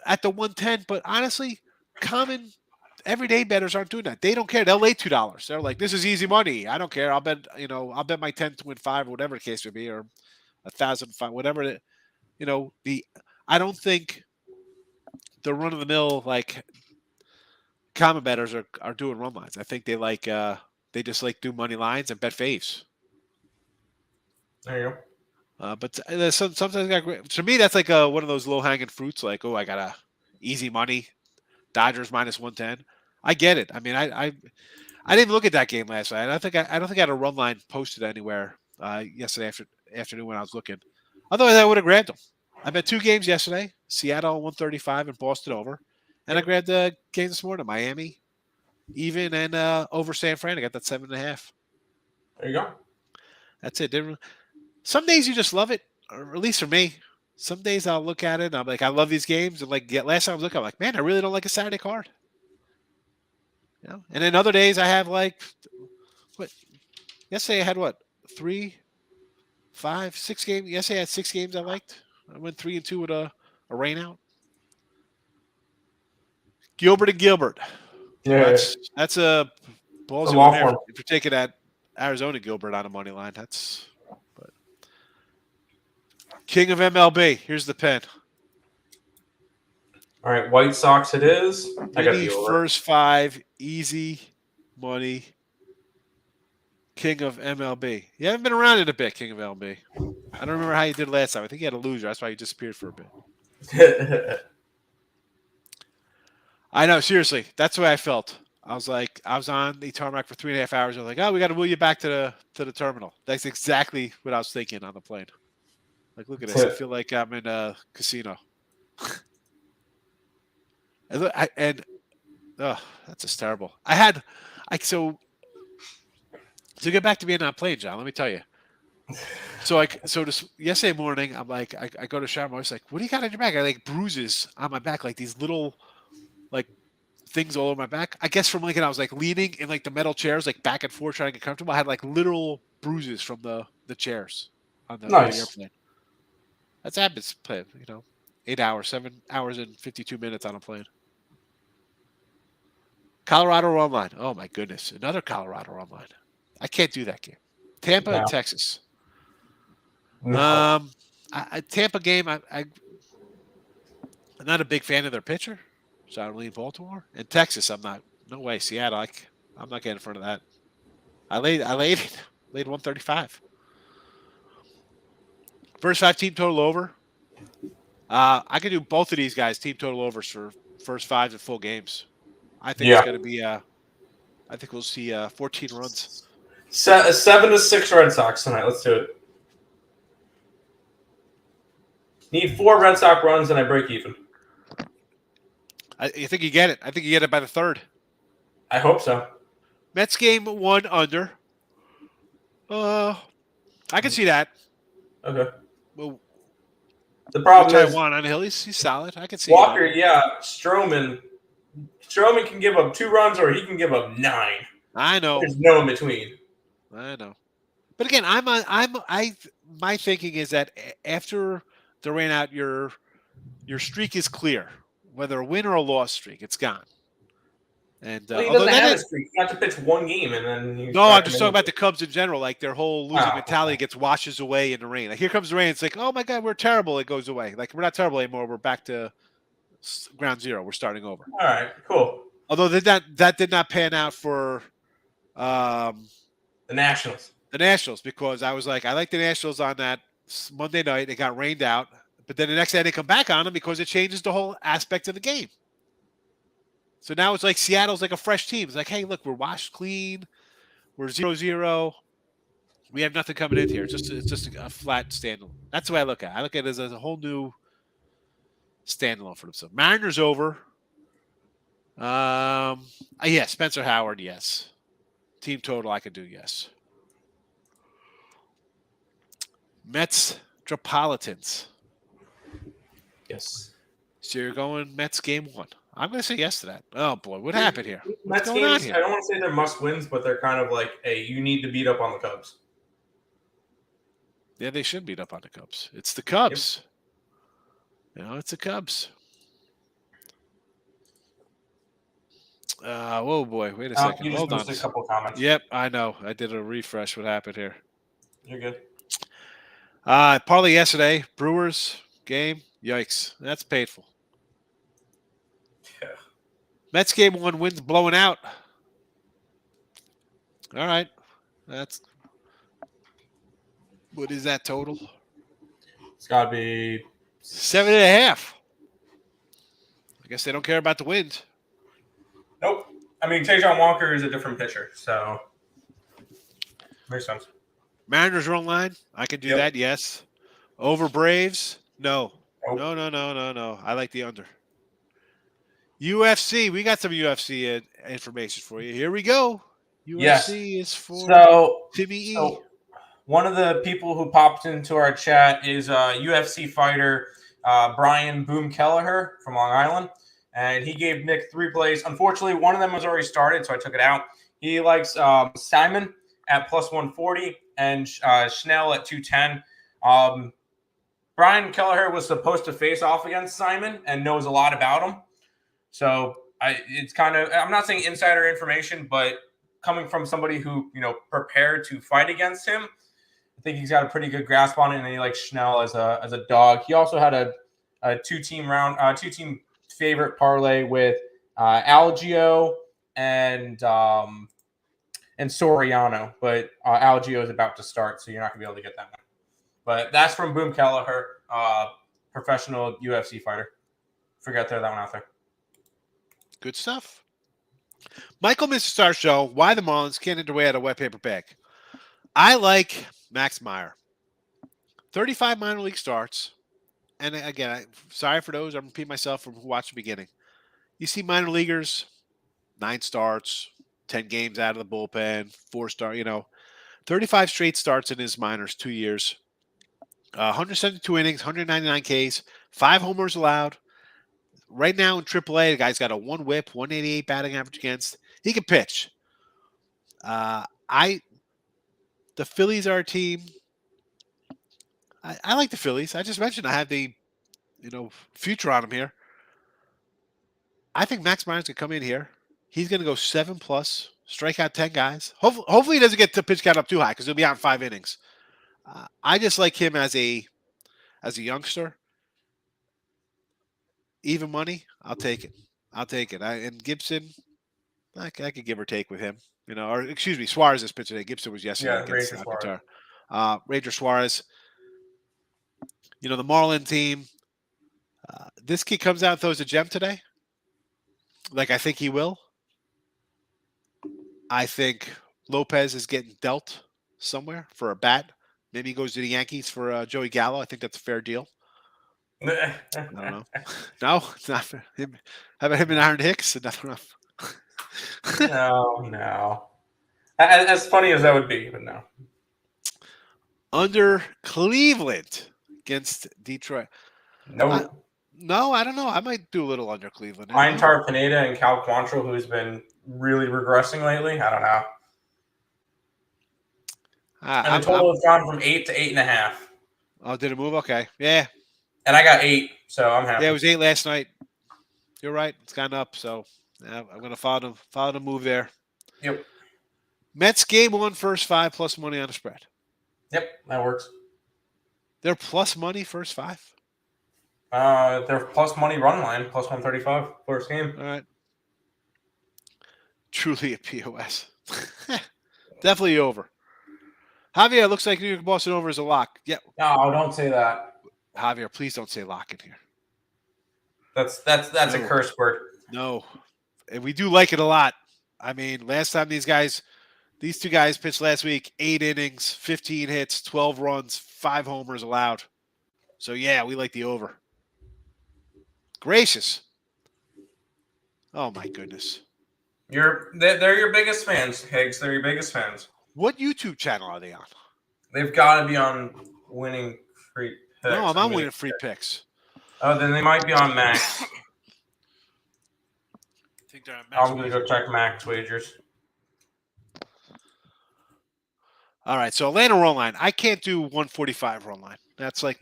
at the 110. But honestly, common everyday bettors aren't doing that. They don't care. They'll lay $2. They're like, this is easy money. I don't care. I'll bet my 10 to win 5 or whatever the case may be, or 1,005, whatever. I don't think the run of the mill like common bettors are doing run lines. I think they just like do money lines and bet faves. There you go. But sometimes to me that's like one of those low hanging fruits. Like, oh, I got a easy money, Dodgers -110. I get it. I mean, I didn't look at that game last night. I don't think I had a run line posted anywhere yesterday afternoon when I was looking. Otherwise, I would have grabbed them. I bet 2 games yesterday: Seattle 135 and Boston over, and I grabbed the game this morning: Miami even and over San Fran. I got that 7.5. There you go. That's it. Some days you just love it, or at least for me. Some days I'll look at it and I'm like, I love these games. And like last time I was looking, I'm like, man, I really don't like a Saturday card. And then other days I have like, yesterday I had 3, 5, 6 games. Yesterday I had 6 games I liked. I went 3-2 with a rain out. Gilbert and Gilbert. Yeah, that's a ballsy one there. If you're taking that Arizona Gilbert on a money line, but King of MLB. Here's the pen. All right, White Sox it is. I got the first 5 easy money. King of MLB. You haven't been around it a bit, King of MLB. I don't remember how you did last time. I think you had a loser. That's why you disappeared for a bit. I know, seriously. That's the way I felt. I was on the tarmac for 3.5 hours. I was like, oh, we got to wheel you back to the terminal. That's exactly what I was thinking on the plane. Like, look at this. I feel like I'm in a casino. That's just terrible. So to get back to being on a plane, John, let me tell you. So yesterday morning, I'm like, I go to shower. I was like, what do you got on your back? I like bruises on my back, like these little, like things all over my back. I guess from like, and I was like leaning in like the metal chairs, like back and forth trying to get comfortable. I had like literal bruises from the chairs on the airplane. That's happens, 8 hours, 7 hours and 52 minutes on a plane. Colorado run line. Oh my goodness, another Colorado run line. I can't do that game. Tampa and No. Texas. No. Tampa game. I'm not a big fan of their pitcher, so I lean Baltimore. And Texas, I'm not. No way. Seattle. I'm not getting in front of that. I laid 135. First 5 team total over. I could do both of these guys team total overs for first 5 at full games. I think it's going to be. I think we'll see 14 runs. 7-6 Red Sox tonight. Let's do it. Need 4 Red Sox runs and I break even. I think you get it. I think you get it by the 3rd. I hope so. Mets game 1 under. I can see that. Okay. Well, The problem is Taiwan on Hill. He's solid. I can see Walker. that. Yeah, Stroman can give up 2 runs or he can give up 9. I know. There's no in between. I know. But again, my thinking is that after the rain out, your streak is clear. Whether a win or a loss streak, it's gone. And Well, he doesn't have a streak. You have to pitch 1 game and then. No, I'm just talking about the Cubs in general. Like their whole losing mentality gets washes away in the rain. Like here comes the rain. It's like, oh my God, we're terrible. It goes away. Like we're not terrible anymore. We're back to ground zero. We're starting over. All right, cool. Although that did not pan out for the Nationals. The Nationals, because I was like, I like the Nationals on that Monday night. It got rained out. But then the next day they come back on them because it changes the whole aspect of the game. So now it's like Seattle's like a fresh team. It's like, hey, look, we're washed clean. We're 0-0. We have nothing coming in here. It's just a flat standalone. That's the way I look at it. I look at it as a whole new standalone for themselves. Mariners over. Yeah, Spencer Howard, yes. Team total, I could do, yes. Mets, Metropolitans. Yes. So you're going Mets game 1. I'm going to say yes to that. Oh, boy. What happened here? Mets games, I don't want to say they're must-wins, but they're kind of like, hey, you need to beat up on the Cubs. Yeah, they should beat up on the Cubs. It's the Cubs. Yep. It's the Cubs. Oh, boy. Wait a second. Hold on. A couple comments. Yep, I know. I did a refresh. What happened here? You're good. Parlay yesterday. Brewers game. Yikes. That's painful. Yeah. Mets game 1 wins blowing out. All right. What is that total? It's got to be 7.5. I guess they don't care about the wind. Nope. I mean, Tajon Walker is a different pitcher, so makes sense. Mariners run line. I can do that, yes. Over Braves? No. Nope. No. I like the under. UFC. We got some UFC information for you. Here we go. UFC is for Timmy E. So one of the people who popped into our chat is a UFC fighter, Brian Boom Kelleher from Long Island. And he gave Nick 3 plays. Unfortunately, one of them was already started, so I took it out. He likes Simon at plus 140 and Schnell at 210. Brian Kelleher was supposed to face off against Simon and knows a lot about him. So it's kind of, I'm not saying insider information, but coming from somebody who, prepared to fight against him, I think he's got a pretty good grasp on it, and he likes Schnell as a dog. He also had a 2-team favorite parlay with Algio and Soriano, but Algio is about to start, so you're not gonna be able to get that one. But that's from Boom Kelleher, professional UFC fighter. Forgot to throw that one out there. Good stuff. Michael Mr. Star Show. Why the Marlins can't enter away at a wet paper bag? I like Max Meyer. 35 minor league starts. And again, I'm sorry for those. I'm repeating myself from who watched the beginning. You see minor leaguers, 9 starts, 10 games out of the bullpen, 4-star, 35 straight starts in his minors, 2 years. 172 innings, 199 Ks, 5 homers allowed. Right now in AAA, the guy's got a 1 whip, 188 batting average against. He can pitch. The Phillies are a team. I like the Phillies. I just mentioned I have the, future on them here. I think Max Myers could come in here. He's going to go 7+, strike out 10 guys. Hopefully he doesn't get the pitch count up too high because he'll be out in 5 innings. I just like him as a youngster. Even money, I'll take it. And Gibson, I could give or take with him. Or excuse me, Suarez is pitching today. Gibson was yesterday against Ranger Suarez. Alcantara. Ranger Suarez. The Marlin team. This kid comes out and throws a gem today. Like I think he will. I think Lopez is getting dealt somewhere for a bat. Maybe he goes to the Yankees for Joey Gallo. I think that's a fair deal. I don't know. No, it's not fair. How about him and Aaron Hicks? Nothing enough. No. As funny as that would be, but no. Under Cleveland against Detroit. No. No, I don't know. I might do a little under Cleveland. Eintar Pineda and Cal Quantrill, who's been really regressing lately. I don't know. And the total has gone from 8 to 8.5. Oh, did it move? Okay. Yeah. And I got 8, so I'm happy. Yeah, it was 8 last night. You're right. It's gone up, so I'm going to follow the move there. Yep. Mets game 1, first 5 plus money on the spread. Yep, that works. They're plus money first 5? They're plus money run line, plus 135 first game. All right. Truly a POS. Definitely over. Javier, looks like New York Boston over is a lock. Yeah. No, don't say that. Javier, please don't say lock in here. That's a curse word. No. And we do like it a lot. I mean, last time these two guys pitched last week, 8 innings, 15 hits, 12 runs, 5 homers allowed. So, yeah, we like the over. Gracious. Oh, my goodness. They're your biggest fans, Higgs. They're your biggest fans. What YouTube channel are they on? They've got to be on Winning Free Picks. No, I'm on Winning Free Picks. Oh, then they might be on Max. I think they're on Max. I'm going to go check Max Wagers. All right, so Atlanta run line. I can't do 145 run line. That's like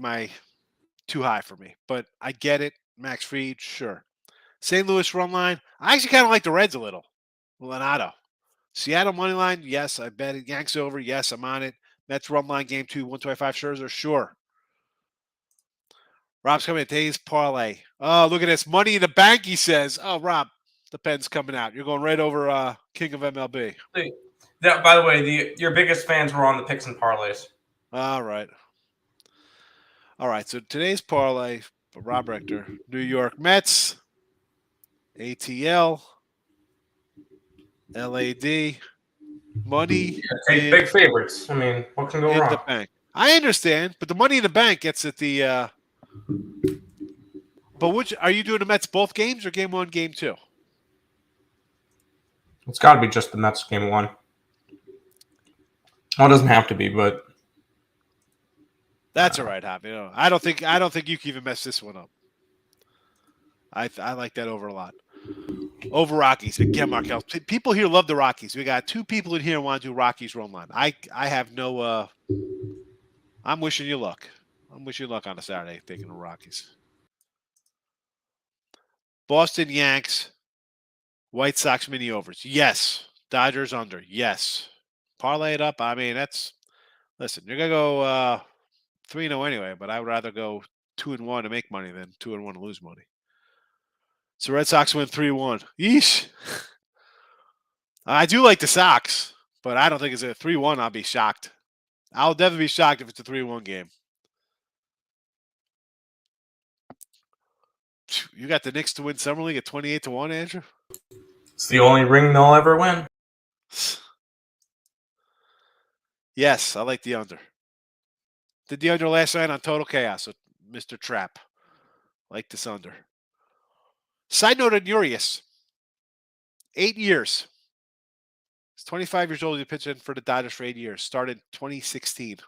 too high for me. But I get it. Max Fried, sure. St. Louis run line. I actually kind of like the Reds a little. Leonardo. Seattle money line, yes, I bet it. Yanks over, yes, I'm on it. Mets run line, game 2, 125 Scherzer, sure. Rob's coming at today's parlay. Oh, look at this. Money in the bank, he says. Oh, Rob, the pen's coming out. You're going right over King of MLB. Yeah, by the way, your biggest fans were on the picks and parlays. All right. So today's parlay for Rob Rector, New York Mets, ATL, LAD, money. Take big favorites. I mean, what can go wrong? The bank. I understand, but the money in the bank gets at the. But which are you doing the Mets both games or game 1, game 2? It's got to be just the Mets game 1. Well, it doesn't have to be, but that's all right, Javi. I don't think you can even mess this one up. I like that over a lot. Over Rockies. Again, Markel. People here love the Rockies. We got 2 people in here who want to do Rockies run line. I have no I'm wishing you luck. I'm wishing you luck on a Saturday taking the Rockies. Boston Yanks. White Sox mini overs. Yes. Dodgers under. Yes. Parlay it up. I mean, listen, you're gonna go 3-0 anyway, but I would rather go 2-1 to make money than 2-1 to lose money. So Red Sox win 3-1. Yeesh. I do like the Sox, but I don't think it's a 3-1. I'll be shocked. I'll definitely be shocked if it's a 3-1 game. You got the Knicks to win Summer League at 28-1, Andrew? It's the only ring they'll ever win. Yes, I like the under. Did the under last night on Total Chaos with Mr. Trap. Like this under. Side note on Urias. 8 years. He's 25 years old. He pitched in for the Dodgers for 8 years. Started 2016.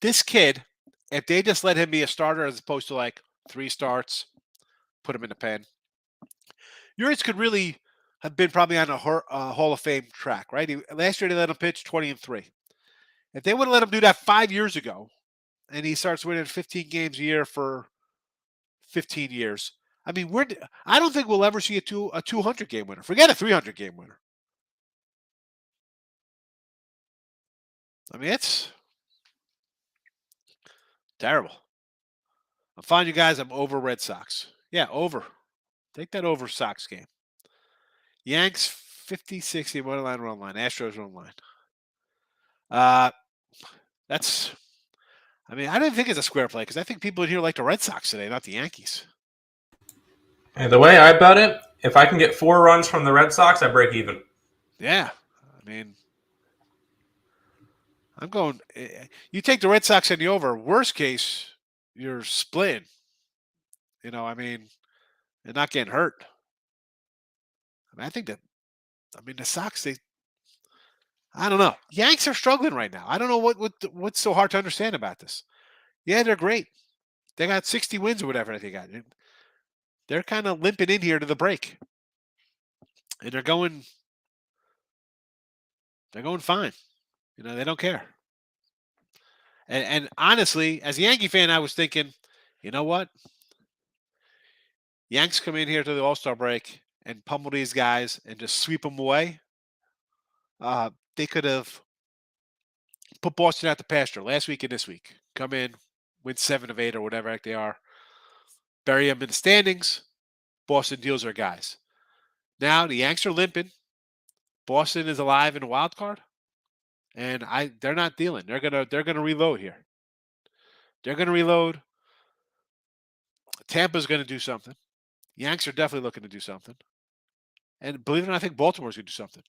This kid, if they just let him be a starter as opposed to like 3 starts, put him in the pen, Urias could really have been probably on a Hall of Fame track, right? Last year they let him pitch 20-3. If they would have let him do that 5 years ago and he starts winning 15 games a year for 15 years. I mean, I don't think we'll ever see a 200 game winner. Forget a 300 game winner. I mean, it's terrible. I'm fine, you guys. I'm over Red Sox. Yeah, over. Take that over Sox game. Yanks 50, 60, run line. Astros run line. That's. I mean, I didn't think it's a square play because I think people in here like the Red Sox today, not the Yankees. And the way I bet it, if I can get 4 runs from the Red Sox, I break even. Yeah, I mean, I'm going. You take the Red Sox and the over. Worst case, you're splitting. I mean, and not getting hurt. I mean, I think that. I mean, the Sox. I don't know. Yanks are struggling right now. I don't know what's so hard to understand about this. Yeah, they're great. They got 60 wins or whatever they got. They're kind of limping in here to the break, and they're going fine. They don't care. And honestly, as a Yankee fan, I was thinking, you know what? Yanks come in here to the All-Star break and pummel these guys and just sweep them away. They could have put Boston out the pasture last week and this week. Come in, win 7 of 8 or whatever heck they are. Bury them in the standings. Boston deals their guys. Now the Yanks are limping. Boston is alive in a wild card. And they're not dealing. They're gonna reload here. They're gonna reload. Tampa's gonna do something. Yanks are definitely looking to do something. And believe it or not, I think Baltimore's gonna do something.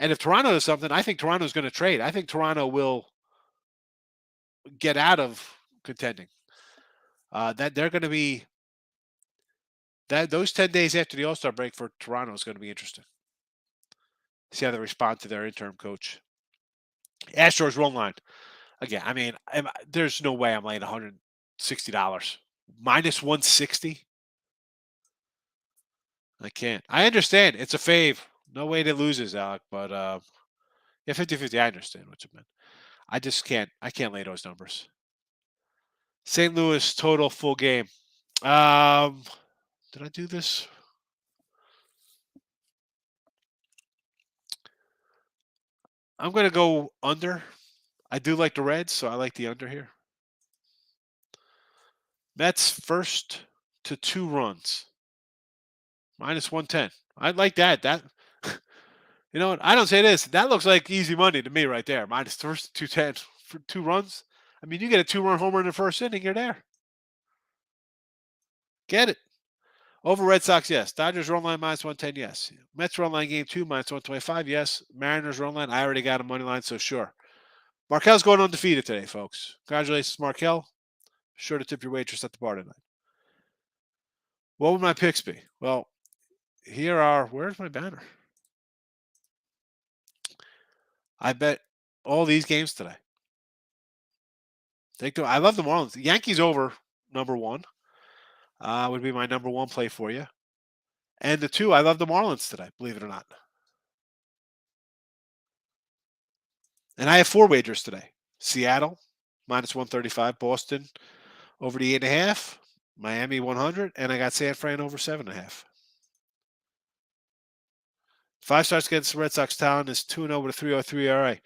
And if Toronto does something, I think Toronto's gonna trade. I think Toronto will get out of contending. That they're gonna be those 10 days after the All-Star break for Toronto is gonna be interesting. See how they respond to their interim coach. Astros run line. Again, I mean, there's no way I'm laying $160. Minus 160? I can't. I understand. It's a fave. No way that loses, Alec. But yeah, 50-50, I understand what you meant. I just can't. I can't lay those numbers. St. Louis total full game. Did I do this? I'm going to go under. I do like the Reds, so I like the under here. Mets first to 2 runs. Minus 110. I like that. You know what? I don't say this. That looks like easy money to me right there. Minus first 210 for 2 runs. I mean, you get a 2-run homer in the first inning, you're there. Get it. Over Red Sox, yes. Dodgers run line minus 110, yes. Mets run line game 2 minus 125, yes. Mariners run line, I already got a money line, so sure. Markel's going undefeated today, folks. Congratulations, Markel. Sure to tip your waitress at the bar tonight. What would my picks be? Well, where's my banner? I bet all these games today. I love the Marlins. Yankees over number 1 would be my number 1 play for you. And the 2, I love the Marlins today, believe it or not. And I have 4 wagers today. Seattle, minus 135. Boston, over the 8.5. Miami, 100. And I got San Fran over 7.5. 5 starts against the Red Sox. Talon is 2-0 with a 3.03 ERA.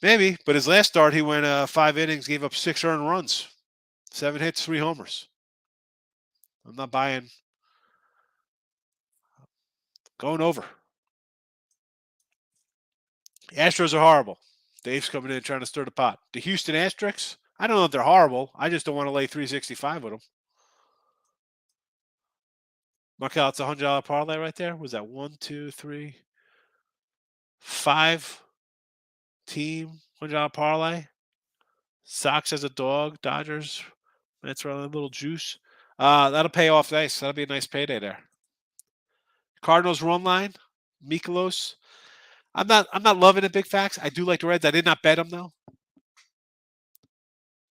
Maybe, but his last start, he went 5 innings, gave up 6 earned runs. 7 hits, 3 homers. I'm not buying. Going over. The Astros are horrible. Dave's coming in trying to stir the pot. The Houston Asterix, I don't know if they're horrible. I just don't want to lay 365 with them. Markel, it's a $100 parlay right there. Was that 1, 2, 3, 5 team $100 parlay? Sox as a dog. Dodgers. That's rather a little juice. That'll pay off nice. That'll be a nice payday there. Cardinals run line. Mikolos. I'm not loving it, big facts. I do like the Reds. I did not bet them though.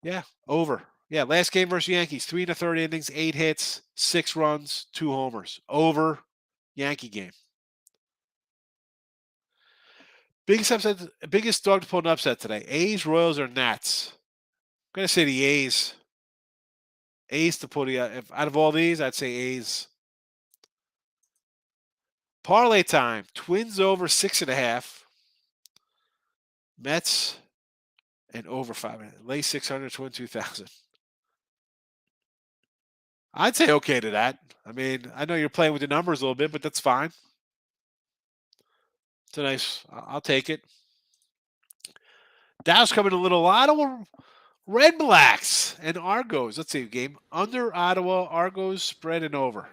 Yeah, over. Yeah, last game versus Yankees, 3 1/3 innings, 8 hits, 6 runs, 2 homers. Over. Yankee game. Biggest dog to pull an upset today. A's, Royals, or Nats? going to say the A's. A's to put if out of all these, I'd say A's. Parlay time. Twins over 6.5. Mets and over 5. Lay 600, twin 2,000. I'd say okay to that. I mean, I know you're playing with the numbers a little bit, but that's fine. It's a nice. I'll take it. Dow's coming a little Ottawa Red Blacks and Argos. Let's see, game under Ottawa, Argos spread and over.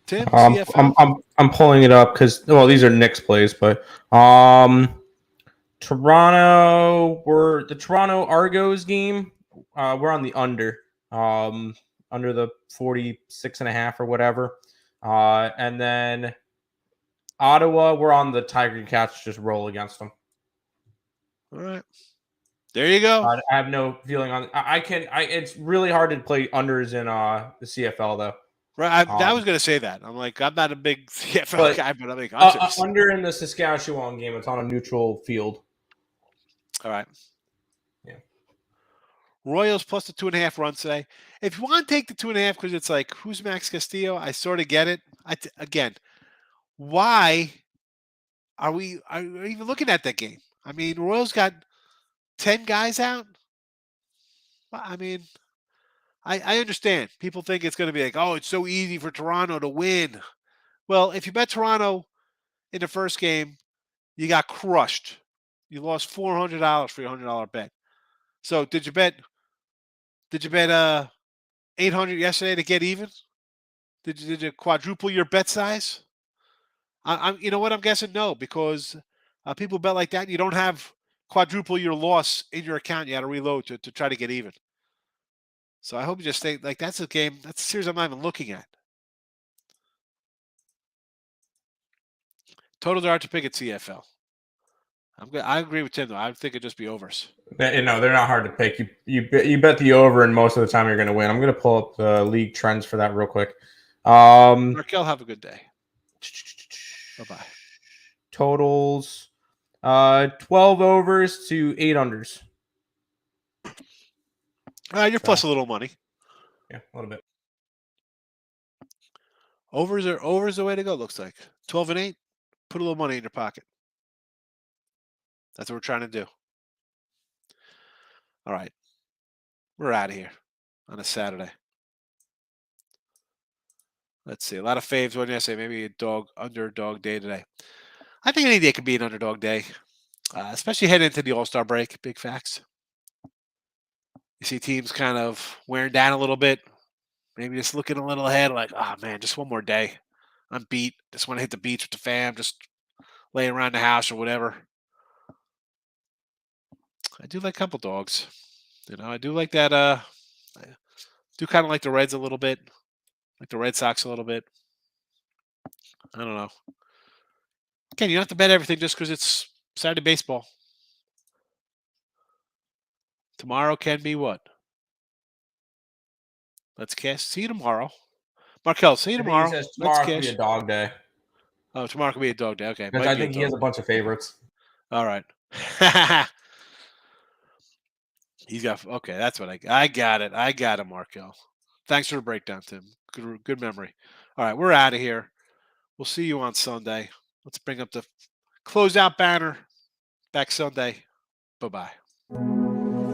Tim, CFL. I'm pulling it up because these are Knicks plays, but Toronto the Toronto Argos game. We're on the under the 46.5 or whatever, and then Ottawa we're on the Tiger Cats, just roll against them. All right. There you go. I have no feeling on. It's really hard to play unders in the CFL though. Right. I was going to say that. I'm not a big CFL guy, but I'm like under in the Saskatchewan game. It's on a neutral field. All right. Yeah. Royals plus the 2.5 runs today. If you want to take the 2.5 because it's like who's Max Castillo, I sort of get it. Again, why are we even looking at that game? I mean, Royals got 10 guys out. I mean, I understand. People think it's going to be like, oh, it's so easy for Toronto to win. Well, if you bet Toronto in the first game, you got crushed. You lost $400 for your $100 bet. So did you bet 800 yesterday to get even? Did you quadruple your bet size? I'm you know what I'm guessing no, because people bet like that and you don't have quadruple your loss in your account. You got to reload to try to get even. So I hope you just think like that's a game. That's a series I'm not even looking at. Totals are hard to pick at CFL. I agree with Tim though. I think it'd just be overs. They're not hard to pick. You bet the over, and most of the time you're going to win. I'm going to pull up the league trends for that real quick. Markel, have a good day. Bye-bye. Totals, 12 overs to 8 unders. You're plus a little money. Yeah, a little bit. Overs are the way to go. Looks like 12 and 8. Put a little money in your pocket. That's what we're trying to do. All right, we're out of here on a Saturday. Let's see. A lot of faves. What did I say? Maybe underdog day today. I think any day could be an underdog day, especially heading into the All-Star break. Big facts. You see teams kind of wearing down a little bit. Maybe just looking a little ahead, like, oh man, just one more day. I'm beat. Just want to hit the beach with the fam. Just lay around the house or whatever. I do like a couple dogs. I do like that. I do kind of like the Reds a little bit. Like the Red Sox a little bit. I don't know. Again, you don't have to bet everything just because it's Saturday baseball. Tomorrow can be what? Let's cash. See you tomorrow. Markel, see you tomorrow. He says tomorrow could be a dog day. Oh, tomorrow could be a dog day. Okay. Because I think he has a bunch of favorites. All right. He's got. Okay, that's what I got it. I got it, Markel. Thanks for the breakdown, Tim. Good memory. All right, we're out of here. We'll see you on Sunday. Let's bring up the closeout banner. Back Sunday. Bye-bye.